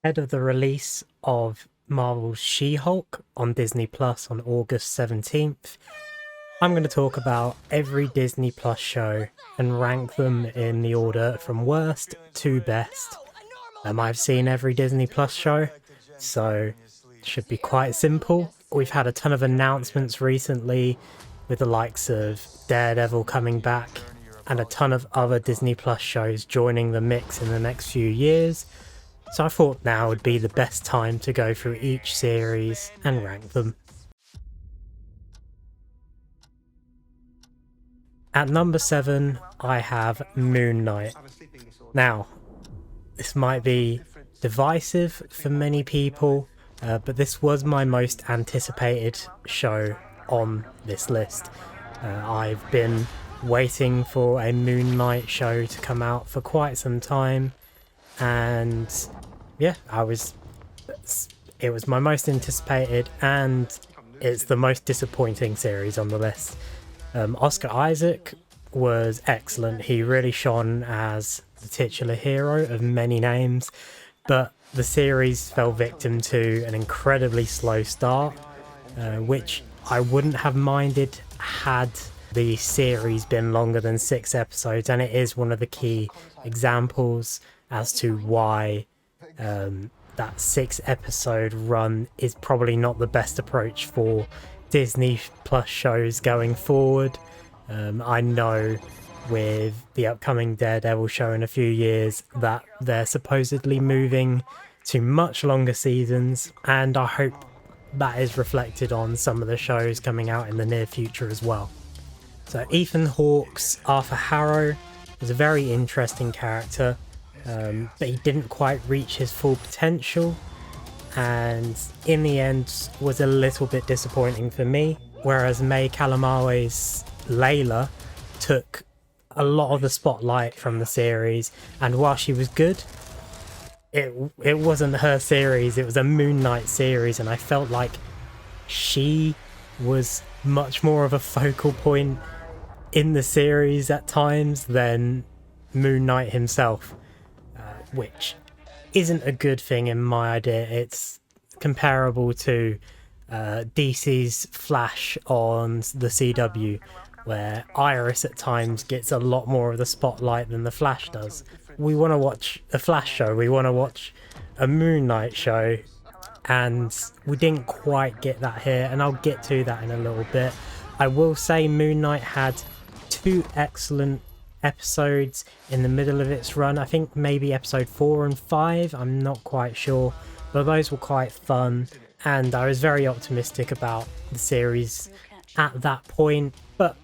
Ahead of the release of Marvel's She-Hulk on Disney Plus on August 17th, I'm going to talk about every Disney Plus show and rank them in the order from worst to best. I've seen every Disney Plus show, so it should be quite simple. We've had a ton of announcements recently with the likes of Daredevil coming back and a ton of other Disney Plus shows joining the mix in the next few years. So I thought now would be the best time to go through each series and rank them. At number 7, I have Moon Knight. Now, this might be divisive for many people, but this was my most anticipated show on this list. I've been waiting for a Moon Knight show to come out for quite some time, and yeah, it was my most anticipated, and it's the most disappointing series on the list. Oscar Isaac was excellent. He really shone as the titular hero of many names, but the series fell victim to an incredibly slow start, which I wouldn't have minded had the series been longer than 6 episodes, and it is one of the key examples as to why that 6 episode run is probably not the best approach for Disney Plus shows going forward. I know with the upcoming Daredevil show in a few years that they're supposedly moving to much longer seasons, and I hope that is reflected on some of the shows coming out in the near future as well. So Ethan Hawke's Arthur Harrow is a very interesting character, but he didn't quite reach his full potential, and in the end was a little bit disappointing for me, whereas May Calamawe's Layla took a lot of the spotlight from the series, and while she was good, it wasn't her series, it was a Moon Knight series, and I felt like she was much more of a focal point in the series at times than Moon Knight himself, which isn't a good thing in my idea. It's comparable to DC's Flash on the CW, where Iris at times gets a lot more of the spotlight than the Flash does. We want to watch a Flash show, we want to watch a Moon Knight show, and we didn't quite get that here, and I'll get to that in a little bit. I will say Moon Knight had 2 excellent episodes in the middle of its run. I think maybe episode 4 and 5, I'm not quite sure, but those were quite fun, and I was very optimistic about the series at that point, but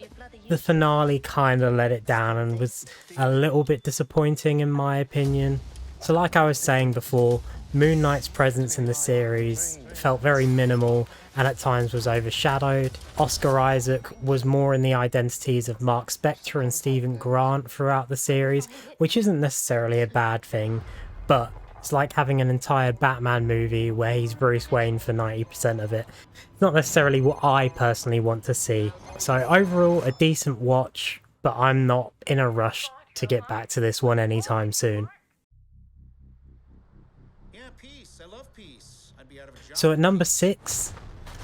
the finale kind of let it down and was a little bit disappointing in my opinion. So like I was saying before, Moon Knight's presence in the series felt very minimal and at times was overshadowed. Oscar Isaac was more in the identities of Mark Spector and Stephen Grant throughout the series, which isn't necessarily a bad thing, but it's like having an entire Batman movie where he's Bruce Wayne for 90% of it. It's not necessarily what I personally want to see. So overall, a decent watch, but I'm not in a rush to get back to this one anytime soon. So at number 6,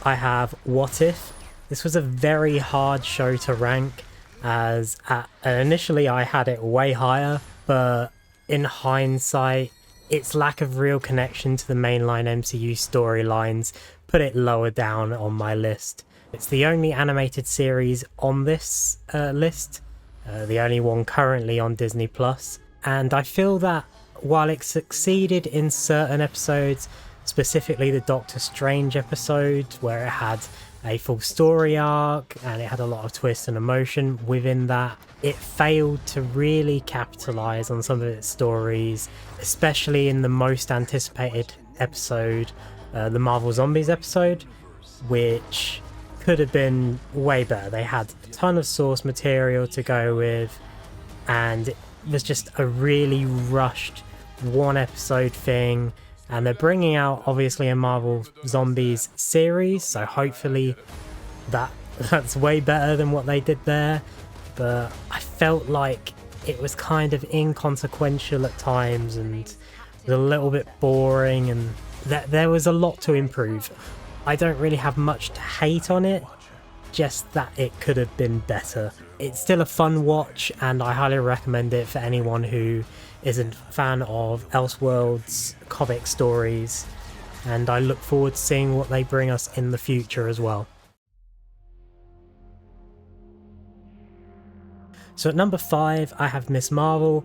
I have What If. This was a very hard show to rank, as initially I had it way higher, but in hindsight, its lack of real connection to the mainline MCU storylines put it lower down on my list. It's the only animated series on this list, the only one currently on Disney Plus, and I feel that while it succeeded in certain episodes, specifically the Doctor Strange episode where it had a full story arc and it had a lot of twist and emotion within that, it failed to really capitalize on some of its stories, especially in the most anticipated episode, the Marvel Zombies episode, which could have been way better. They had a ton of source material to go with, and it was just a really rushed 1 episode thing. And they're bringing out obviously a Marvel Zombies series, so hopefully that's way better than what they did there, but I felt like it was kind of inconsequential at times and was a little bit boring, and there was a lot to improve. I don't really have much to hate on it, just that it could have been better. It's still a fun watch, and I highly recommend it for anyone who isn't a fan of Elseworlds comic stories, and I look forward to seeing what they bring us in the future as well. So at number 5 I have Miss Marvel.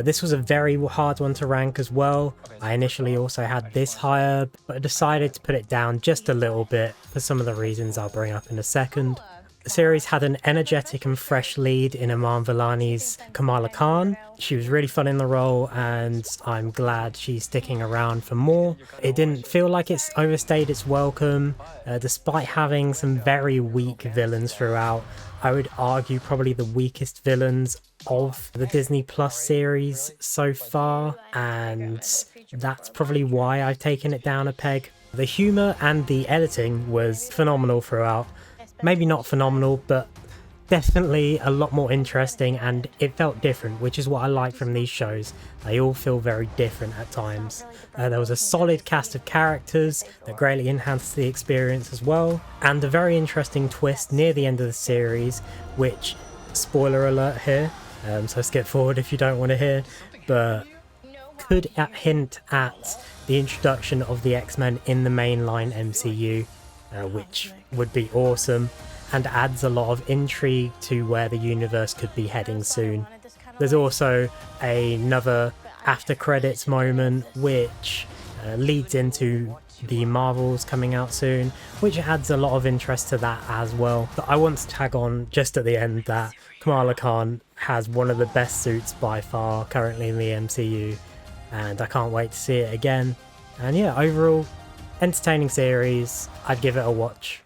This was a very hard one to rank as well. I initially also had this higher, but I decided to put it down just a little bit for some of the reasons I'll bring up in a second. The series had an energetic and fresh lead in Iman Vellani's Kamala Khan. She was really fun in the role, and I'm glad she's sticking around for more. It didn't feel like it's overstayed its welcome, despite having some very weak villains throughout. I would argue probably the weakest villains of the Disney Plus series so far, and that's probably why I've taken it down a peg. The humour and the editing was phenomenal throughout. Maybe not phenomenal, but definitely a lot more interesting, and it felt different, which is what I like from these shows. They all feel very different at times. There was a solid cast of characters that greatly enhanced the experience as well, and a very interesting twist near the end of the series, which, spoiler alert here, so skip forward if you don't want to hear, but could hint at the introduction of the X-Men in the mainline MCU, which would be awesome, and adds a lot of intrigue to where the universe could be heading soon. There's also another after credits moment which leads into the Marvels coming out soon, which adds a lot of interest to that as well. But I want to tag on just at the end that Kamala Khan has one of the best suits by far currently in the MCU, and I can't wait to see it again. And yeah, overall, entertaining series. I'd give it a watch.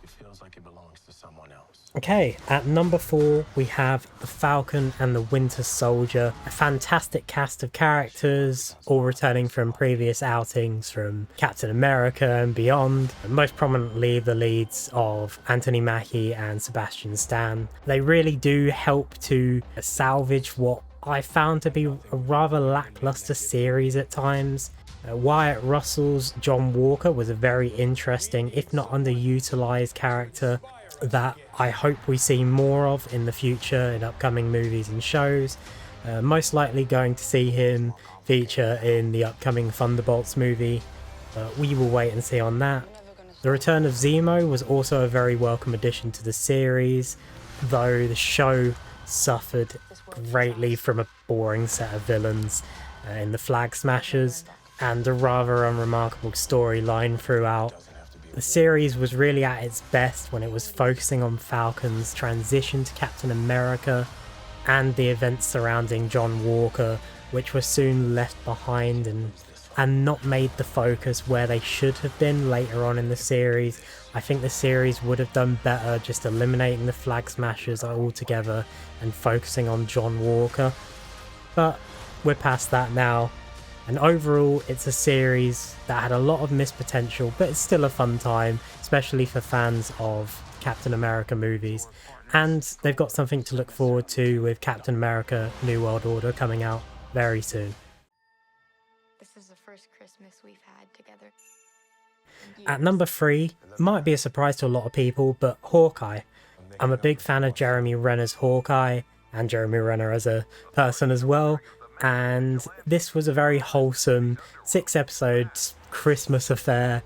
It feels like it belongs to someone else. Okay, at number 4 we have the Falcon and the Winter Soldier. A fantastic cast of characters, all returning from previous outings from Captain America and beyond. Most prominently the leads of Anthony Mackie and Sebastian Stan. They really do help to salvage what I found to be a rather lackluster series at times. Wyatt Russell's John Walker was a very interesting, if not underutilized character that I hope we see more of in the future in upcoming movies and shows. Most likely going to see him feature in the upcoming Thunderbolts movie, but we will wait and see on that. The return of Zemo was also a very welcome addition to the series, though the show suffered greatly from a boring set of villains in the Flag Smashers, and a rather unremarkable storyline throughout. The series was really at its best when it was focusing on Falcon's transition to Captain America and the events surrounding John Walker, which were soon left behind and not made the focus where they should have been later on in the series. I think the series would have done better just eliminating the Flag Smashers altogether and focusing on John Walker. But we're past that now. And overall, it's a series that had a lot of missed potential, but it's still a fun time, especially for fans of Captain America movies. And they've got something to look forward to with Captain America New World Order coming out very soon. This is the first Christmas we've had together. At number 3, might be a surprise to a lot of people, but Hawkeye. I'm a big fan of Jeremy Renner's Hawkeye, and Jeremy Renner as a person as well. And this was a very wholesome 6-episode Christmas affair,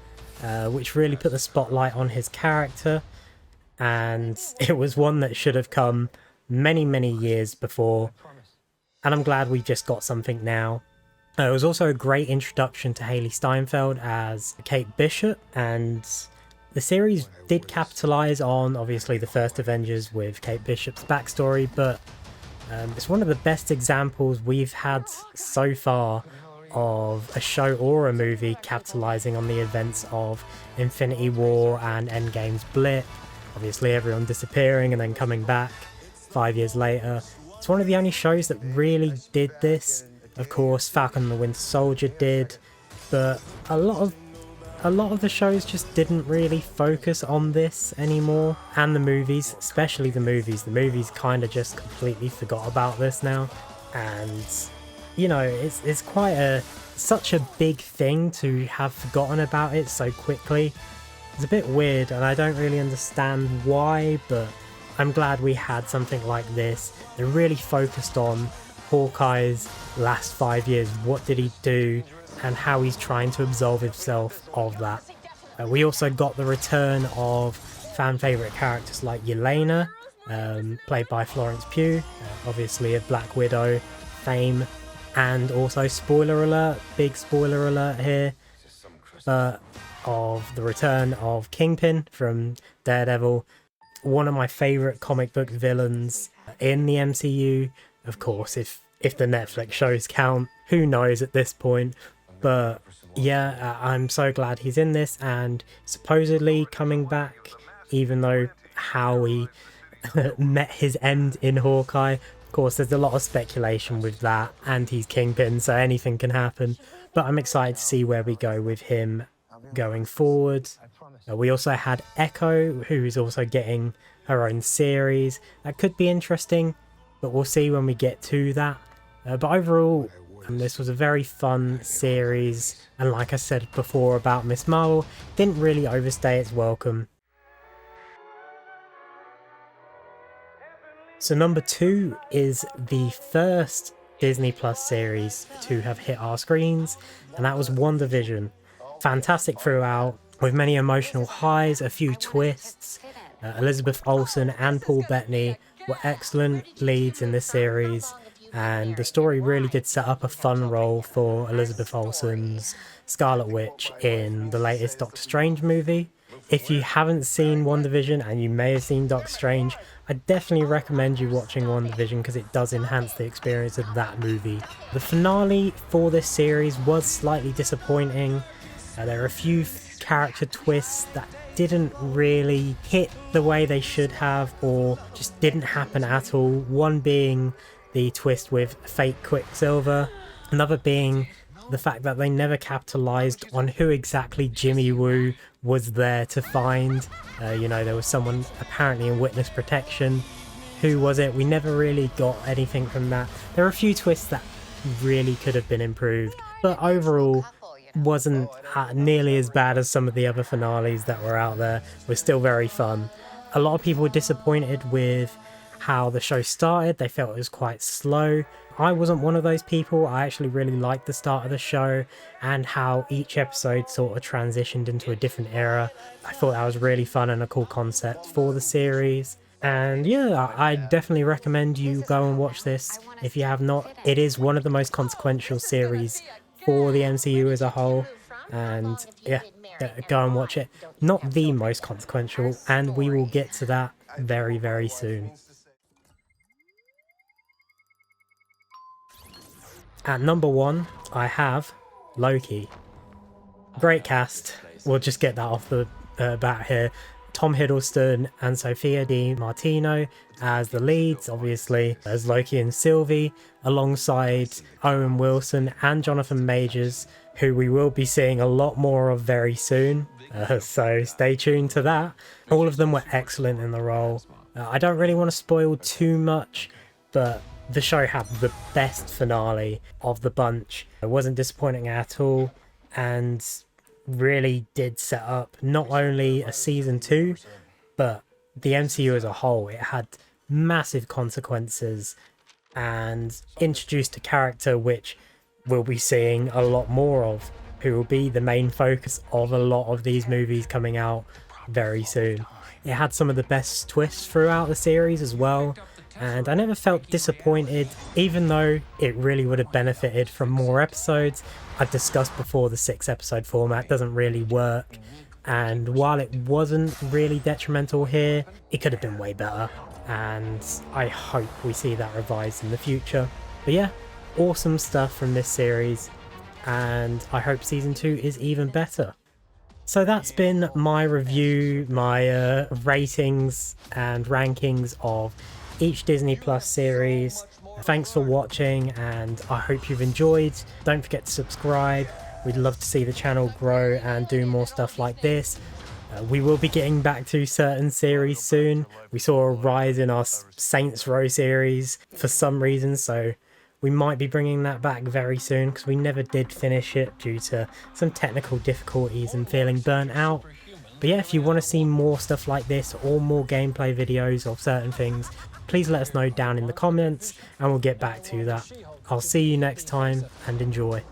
which really put the spotlight on his character, and it was one that should have come many years before, and I'm glad we just got something now. It was also a great introduction to Haley Steinfeld as Kate Bishop, and the series did capitalise on obviously the first Avengers with Kate Bishop's backstory, but it's one of the best examples we've had so far of a show or a movie capitalising on the events of Infinity War and Endgame's blip. Obviously everyone disappearing and then coming back 5 years later. It's one of the only shows that really did this. Of course, Falcon and the Winter Soldier did, but a lot of the shows just didn't really focus on this anymore. And the movies, especially the movies kind of just completely forgot about this now. And you know, it's quite such a big thing to have forgotten about it so quickly. It's a bit weird, and I don't really understand why, but I'm glad we had something like this that really focused on Hawkeye's last 5 years. What did he do, and how he's trying to absolve himself of that. We also got the return of fan favourite characters like Yelena, played by Florence Pugh, obviously of Black Widow fame, and also, spoiler alert, big spoiler alert here, but of the return of Kingpin from Daredevil, one of my favourite comic book villains in the MCU. Of course, if the Netflix shows count, who knows at this point, but yeah, I'm so glad he's in this and supposedly coming back, even though how he met his end in Hawkeye. Of course, there's a lot of speculation with that, and he's Kingpin, so anything can happen, but I'm excited to see where we go with him going forward. We also had Echo, who is also getting her own series. That could be interesting, but we'll see when we get to that. But overall, this was a very fun series, and like I said before about Miss Marvel, didn't really overstay its welcome. So number 2 is the first Disney Plus series to have hit our screens, and that was WandaVision. Fantastic throughout, with many emotional highs, a few twists. Elizabeth Olsen and Paul Bettany were excellent leads in this series, and the story really did set up a fun role for Elizabeth Olsen's Scarlet Witch in the latest Doctor Strange movie. If you haven't seen WandaVision, and you may have seen Doctor Strange, I definitely recommend you watching WandaVision because it does enhance the experience of that movie. The finale for this series was slightly disappointing. There are a few character twists that didn't really hit the way they should have, or just didn't happen at all. One being the twist with fake Quicksilver, another being the fact that they never capitalized on who exactly Jimmy Woo was there to find. You know, there was someone apparently in witness protection. Who was it? We never really got anything from that. There are a few twists that really could have been improved, but overall wasn't nearly as bad as some of the other finales that were out there. Were still very fun. A lot of people were disappointed with how the show started. They felt it was quite slow. I wasn't one of those people. I actually really liked the start of the show and how each episode sort of transitioned into a different era. I thought that was really fun and a cool concept for the series. And yeah, I definitely recommend you go and watch this if you have not. It is one of the most consequential series for the MCU as a whole, and yeah, go and watch it. Not the most consequential, and we will get to that very, very soon. At number 1, I have Loki. Great cast. We'll just get that off the bat here. Tom Hiddleston and Sophia Di Martino as the leads, obviously, as Loki and Sylvie, alongside Owen Wilson and Jonathan Majors, who we will be seeing a lot more of very soon, so stay tuned to that. All of them were excellent in the role. I don't really want to spoil too much, but the show had the best finale of the bunch. It wasn't disappointing at all, and really did set up not only a season 2, but the MCU as a whole. It had massive consequences and introduced a character which we'll be seeing a lot more of, who will be the main focus of a lot of these movies coming out very soon. It had some of the best twists throughout the series as well, and I never felt disappointed, even though it really would have benefited from more episodes. I've discussed before the 6-episode format doesn't really work, and while it wasn't really detrimental here, it could have been way better, and I hope we see that revised in the future. But yeah, awesome stuff from this series, and I hope season 2 is even better. So that's been my review, my ratings and rankings of each Disney Plus series. Thanks for watching, and I hope you've enjoyed. Don't forget to subscribe. We'd love to see the channel grow and do more stuff like this. We will be getting back to certain series soon. We saw a rise in our Saints Row series for some reason, so We might be bringing that back very soon because we never did finish it due to some technical difficulties and feeling burnt out. But yeah, if you want to see more stuff like this or more gameplay videos of certain things, please let us know down in the comments and we'll get back to that. I'll see you next time and enjoy.